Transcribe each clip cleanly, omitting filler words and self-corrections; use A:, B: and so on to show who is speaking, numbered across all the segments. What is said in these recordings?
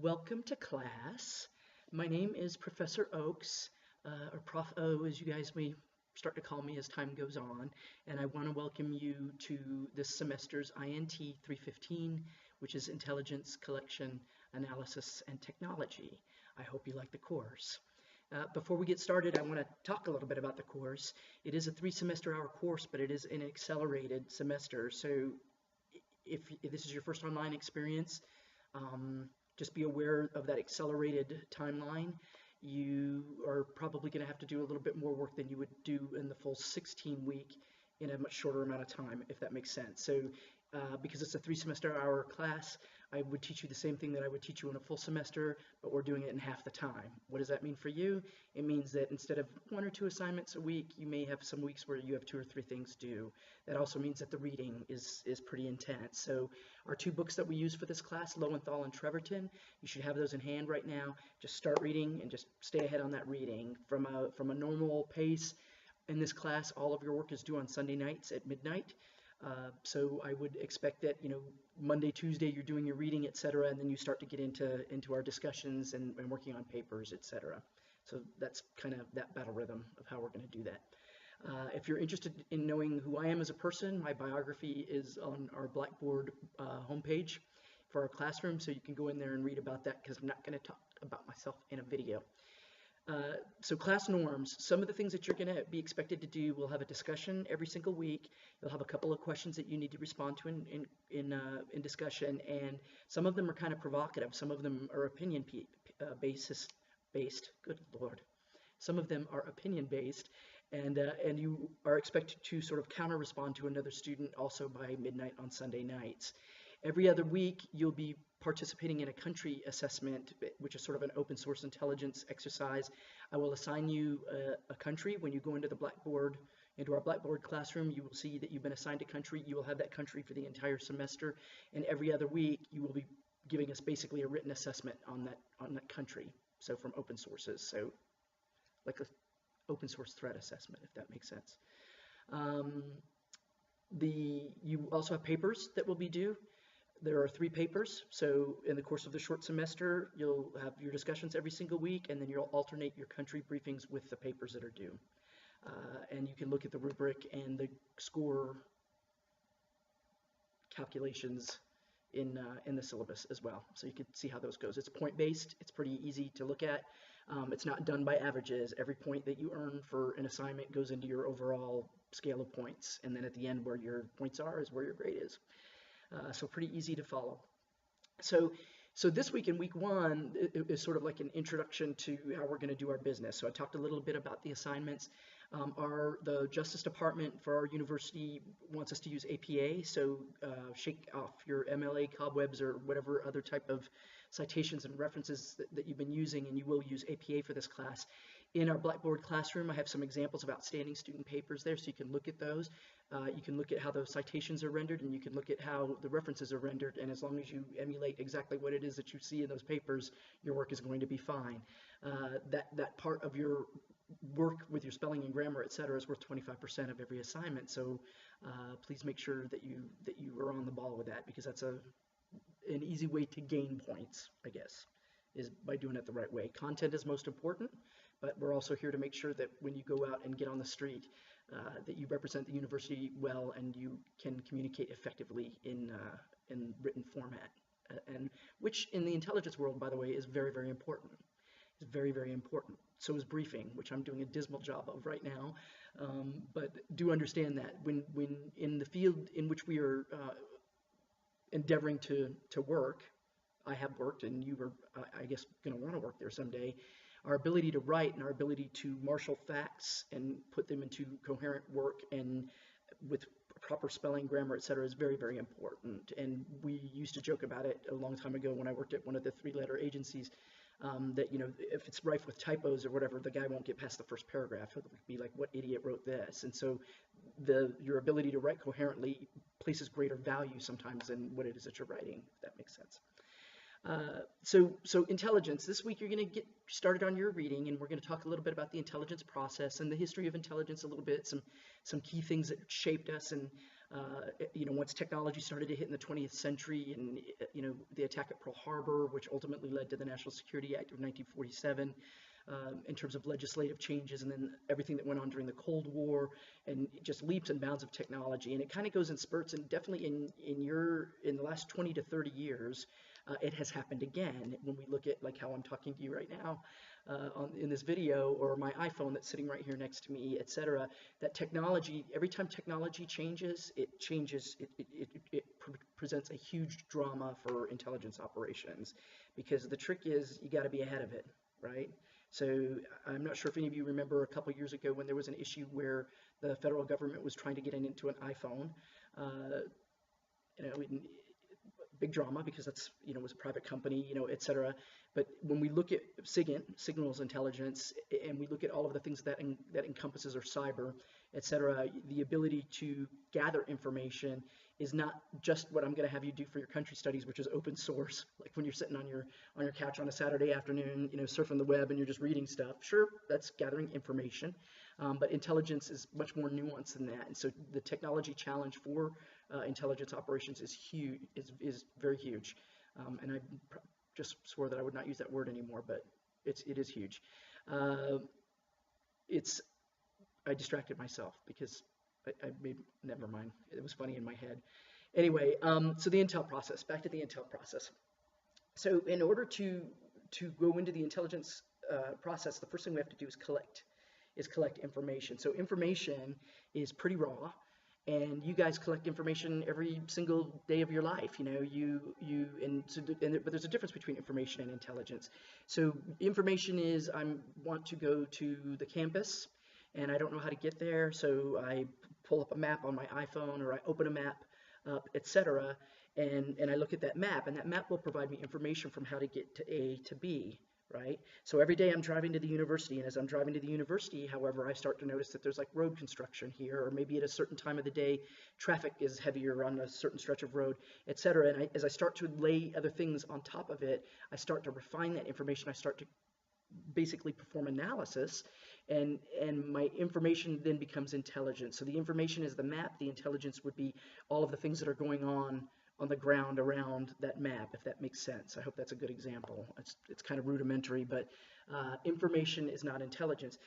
A: Welcome to class. My name is Professor Oakes, or Prof. O, as you guys may start to call me as time goes on, and I want to welcome you to this semester's INT-315, which is Intelligence, Collection, Analysis, and Technology. I hope you like the course. Before we get started, I want to talk a little bit about the course. It is a 3-semester-hour course, but it is an accelerated semester, so if this is your first online experience, just be aware of that accelerated timeline. You are probably going to have to do a little bit more work than you would do in the full 16-week in a much shorter amount of time, if that makes sense. So because it's a 3-semester-hour class, I would teach you the same thing that I would teach you in a full semester, but we're doing it in half the time. What does that mean for you? It means that instead of 1 or 2 assignments a week, you may have some weeks where you have 2 or 3 things due. That also means that the reading is pretty intense. So our 2 books that we use for this class, Lowenthal and Treverton, you should have those in hand right now. Just start reading and just stay ahead on that reading. From a normal pace in this class, all of your work is due on Sunday nights at midnight. So I would expect that, Monday, Tuesday, you're doing your reading, etc., and then you start to get into our discussions and working on papers, etc. So that's kind of that battle rhythm of how we're going to do that. If you're interested in knowing who I am as a person, my biography is on our Blackboard homepage for our classroom, so you can go in there and read about that because I'm not going to talk about myself in a video. So class norms, some of the things that you're going to be expected to do, we'll have a discussion every single week. You'll have a couple of questions that you need to respond to in discussion, and some of them are kind of provocative. Some of them are opinion based. Good Lord. Some of them are opinion based, and you are expected to sort of counter respond to another student also by midnight on Sunday nights. Every other week, you'll be participating in a country assessment, which is sort of an open source intelligence exercise. I will assign you a country. When you go into our Blackboard classroom, you will see that you've been assigned a country. You will have that country for the entire semester, and every other week, you will be giving us basically a written assessment on that country. So from open sources, so like an open source threat assessment, if that makes sense. You also have papers that will be due. There are 3 papers, so in the course of the short semester, you'll have your discussions every single week, and then you'll alternate your country briefings with the papers that are due. And you can look at the rubric and the score calculations in the syllabus as well, so you can see how those goes. It's point-based. It's pretty easy to look at. It's not done by averages. Every point that you earn for an assignment goes into your overall scale of points, and then at the end where your points are is where your grade is. So pretty easy to follow. So this week in week 1 is sort of like an introduction to how we're going to do our business. So I talked a little bit about the assignments. The Justice Department for our university wants us to use APA, so shake off your MLA cobwebs or whatever other type of citations and references that you've been using, and you will use APA for this class. In our Blackboard classroom, I have some examples of outstanding student papers there, so you can look at those. You can look at how those citations are rendered, and you can look at how the references are rendered, and as long as you emulate exactly what it is that you see in those papers, your work is going to be fine. That part of your work with your spelling and grammar, etc., is worth 25% of every assignment, so please make sure that you are on the ball with that, because that's an easy way to gain points, I guess, is by doing it the right way. Content is most important, but we're also here to make sure that when you go out and get on the street, that you represent the university well and you can communicate effectively in written format, and which in the intelligence world, by the way, is very, very important. It's very, very important. So is briefing, which I'm doing a dismal job of right now, but do understand that when in the field in which we are endeavoring to work, I have worked, and you are, I guess, going to want to work there someday. Our ability to write and our ability to marshal facts and put them into coherent work and with proper spelling, grammar, etc., is very, very important. And we used to joke about it a long time ago when I worked at one of the 3-letter agencies, that if it's rife with typos or whatever, the guy won't get past the first paragraph. He'll be like, "What idiot wrote this?" And so your ability to write coherently places greater value sometimes than what it is that you're writing, if that makes sense. So intelligence, this week you're going to get started on your reading, and we're going to talk a little bit about the intelligence process and the history of intelligence a little bit, some key things that shaped us, and Once technology started to hit in the 20th century, and the attack at Pearl Harbor, which ultimately led to the National Security Act of 1947, in terms of legislative changes, and then everything that went on during the Cold War, and just leaps and bounds of technology. And it kind of goes in spurts, and definitely in the last 20 to 30 years, it has happened again. When we look at like how I'm talking to you right now in this video, or my iPhone that's sitting right here next to me, etc. That technology, every time technology changes, it presents a huge drama for intelligence operations, because the trick is you got to be ahead of it, right? So I'm not sure if any of you remember a couple years ago when there was an issue where the federal government was trying to get into an iPhone. Big drama, because that's, it was a private company, et cetera. But when we look at SIGINT, signals intelligence, and we look at all of the things that encompasses, or cyber, et cetera, the ability to gather information is not just what I'm going to have you do for your country studies, which is open source, like when you're sitting on your couch on a Saturday afternoon, surfing the web and you're just reading stuff. Sure, that's gathering information, but intelligence is much more nuanced than that. And so the technology challenge for intelligence operations is huge, is very huge. And I just swore that I would not use that word anymore, but it is huge. I distracted myself because never mind. It was funny in my head. Anyway, so the intel process, back to the intel process. So in order to go into the intelligence process, the first thing we have to do is collect information. So information is pretty raw, and you guys collect information every single day of your life. But there's a difference between information and intelligence. So information is, I want to go to the campus, and I don't know how to get there, so I pull up a map on my iPhone, or I open a map up, etc., and I look at that map, and that map will provide me information from how to get to A to B, right? So every day I'm driving to the university, and as I'm driving to the university, however, I start to notice that there's like road construction here, or maybe at a certain time of the day, traffic is heavier on a certain stretch of road, etc. And as I start to lay other things on top of it, I start to refine that information. I start to basically perform analysis, and my information then becomes intelligence. So the information is the map, the intelligence would be all of the things that are going on the ground around that map, if that makes sense. I hope that's a good example. It's kind of rudimentary, but information is not intelligence.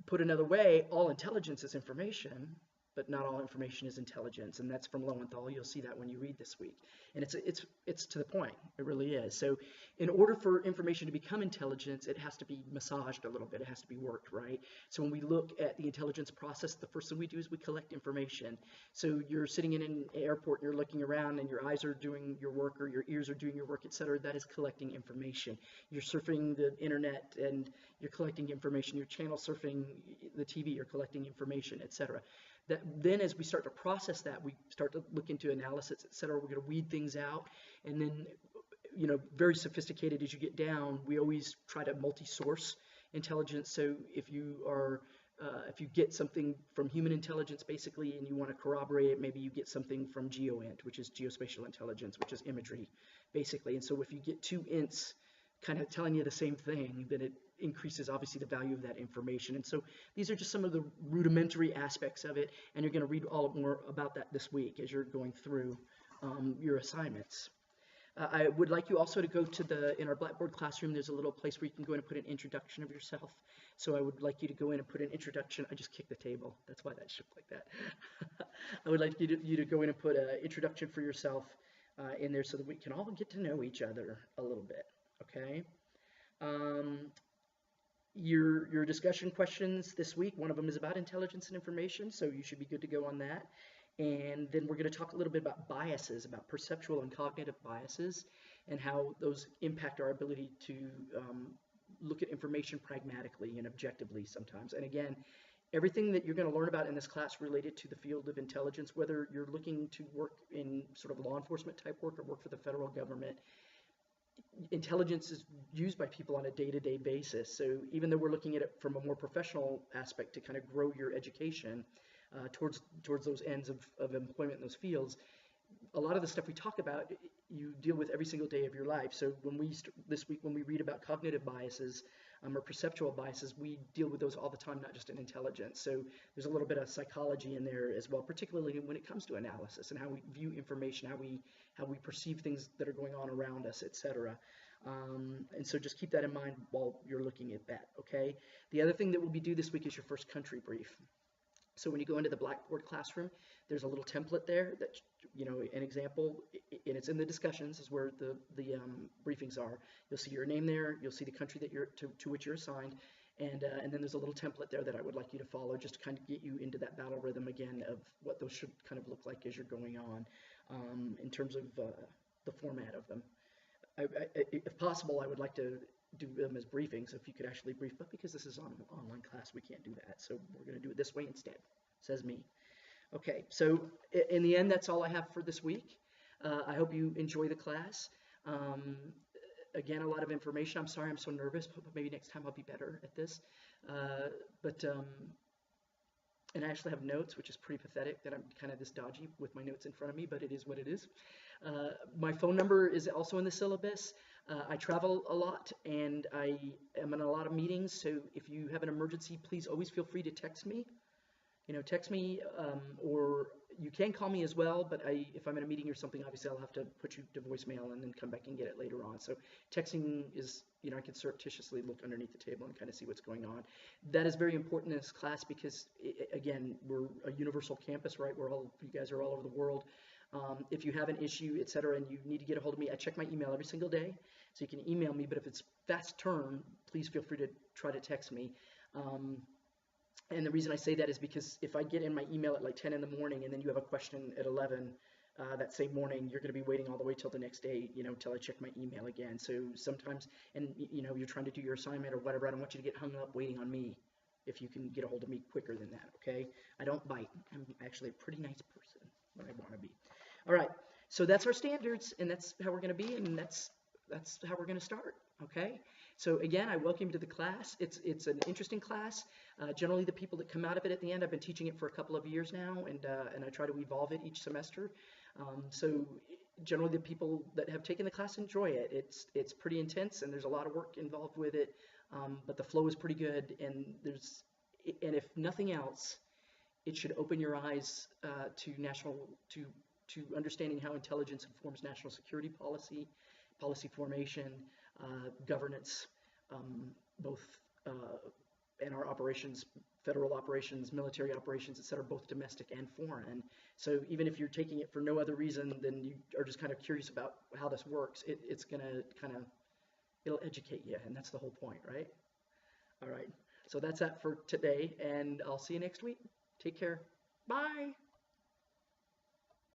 A: Put another way, all intelligence is information, but not all information is intelligence, and that's from Lowenthal. You'll see that when you read this week, and it's to the point. It really is. So in order for information to become intelligence, it has to be massaged a little bit. It has to be worked, right? So when we look at the intelligence process, the first thing we do is we collect information. So you're sitting in an airport, and you're looking around, and your eyes are doing your work, or your ears are doing your work, etc. That is collecting information. You're surfing the internet, and you're collecting information. You're channel surfing the TV, you're collecting information, etc. Then as we start to process that, we start to look into analysis, et cetera. We're going to weed things out, and then, very sophisticated as you get down, we always try to multi-source intelligence. So if you get something from human intelligence, basically, and you want to corroborate it, maybe you get something from GeoINT, which is geospatial intelligence, which is imagery, basically. And so if you get two INTs kind of telling you the same thing, then it increases obviously the value of that information. And so these are just some of the rudimentary aspects of it, and you're going to read all more about that this week as you're going through your assignments. I would like you also to go to in our Blackboard classroom, there's a little place where you can go in and put an introduction of yourself. So I would like you to go in and put an introduction. I just kicked the table. That's why that shook like that. I would like you to go in and put an introduction for yourself in there, so that we can all get to know each other a little bit, okay? Your discussion questions this week, one of them is about intelligence and information, so you should be good to go on that. And then we're going to talk a little bit about biases, about perceptual and cognitive biases, and how those impact our ability to look at information pragmatically and objectively sometimes. And again, everything that you're going to learn about in this class related to the field of intelligence, whether you're looking to work in sort of law enforcement type work or work for the federal government, intelligence is used by people on a day-to-day basis. So even though we're looking at it from a more professional aspect to kind of grow your education towards those ends of employment in those fields, a lot of the stuff we talk about, you deal with every single day of your life. So this week, when we read about cognitive biases or perceptual biases, we deal with those all the time, not just in intelligence. So there's a little bit of psychology in there as well, particularly when it comes to analysis and how we view information, how we perceive things that are going on around us, etc. And so just keep that in mind while you're looking at that, okay? The other thing that will be due this week is your first country brief. So when you go into the Blackboard classroom, there's a little template there that, an example, and it's in the discussions is where the briefings are. You'll see your name there. You'll see the country that to which you're assigned. And then there's a little template there that I would like you to follow just to kind of get you into that battle rhythm again of what those should kind of look like as you're going on in terms of the format of them. If possible, I would like to do them as briefings, if you could actually brief, but because this is an online class, we can't do that. So we're going to do it this way instead, says me. Okay, so in the end, that's all I have for this week. I hope you enjoy the class. Again, a lot of information. I'm sorry I'm so nervous, but maybe next time I'll be better at this. And I actually have notes, which is pretty pathetic that I'm kind of this dodgy with my notes in front of me, but it is what it is. My phone number is also in the syllabus. I travel a lot and I am in a lot of meetings, so if you have an emergency, please always feel free to text me. Text me, or you can call me as well, but if I'm in a meeting or something, obviously I'll have to put you to voicemail and then come back and get it later on. So texting is, I can surreptitiously look underneath the table and kind of see what's going on. That is very important in this class because, again, we're a universal campus, right? You guys are all over the world. If you have an issue, etc., and you need to get a hold of me, I check my email every single day, so you can email me, but if it's fast turn, please feel free to try to text me. And the reason I say that is because if I get in my email at like 10 in the morning and then you have a question at 11 that same morning, you're going to be waiting all the way till the next day, till I check my email again. So sometimes, and you're trying to do your assignment or whatever, I don't want you to get hung up waiting on me if you can get a hold of me quicker than that, okay? I don't bite. I'm actually a pretty nice person when I want to be. All right, so that's our standards, and that's how we're going to be, and that's how we're going to start, okay? So again, I welcome you to the class. It's an interesting class. Generally, the people that come out of it at the end, I've been teaching it for a couple of years now, and I try to evolve it each semester. So generally, the people that have taken the class enjoy it. It's pretty intense, and there's a lot of work involved with it, but the flow is pretty good, and if nothing else, it should open your eyes to understanding how intelligence informs national security policy formation, governance, both in our operations, federal operations, military operations, etc., both domestic and foreign. So even if you're taking it for no other reason than you are just kind of curious about how this works, it's going to it'll educate you, and that's the whole point, right? All right, so that's that for today, and I'll see you next week. Take care. Bye.